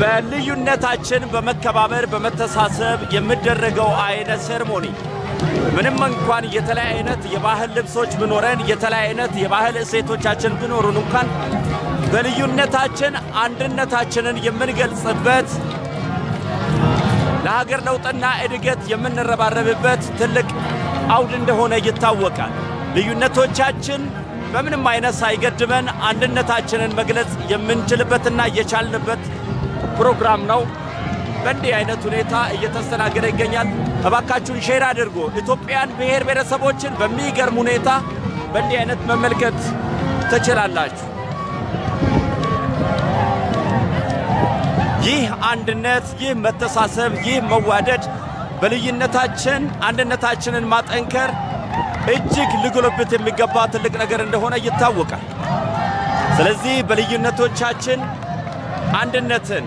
በልዩነታችን በመከባበር በመተሳሰብ የሚደረገው አይነት ሴርሞኒ ምንም እንኳን የተለያየ አይነት የባህል ልብሶች ቢኖረን የተለያየ አይነት የባህል እሴቶቻችን ቢኖሩን እንኳን በልዩነታችን አንድነታችንን የምንገልጽበት ለሀገር ለውጥና እድገት የምንረባረብበት ትልቅ አውድ እንደሆነ ይታወቃል። ልዩነቶቻችን በምንም አይነት ሳይገድበን አንድነታችንን መግለጽ የምንችልበትና የቻልንበት ፕሮግራም ነው። በእንዲህ አይነት ሁኔታ እየተስተናገደ ይገኛል። እባካችሁን ሼር አድርጎ ኢትዮጵያን ብሔር ብሔረሰቦችን በሚገርም ሁኔታ በእንዲህ አይነት መመልከት ትችላላችሁ። ይህ አንድነት፣ ይህ መተሳሰብ፣ ይህ መዋደድ በልዩነታችን አንድነታችንን ማጠንከር እጅግ ሊጎለብት የሚገባ ትልቅ ነገር እንደሆነ ይታወቃል። ስለዚህ በልዩነቶቻችን አንድነትን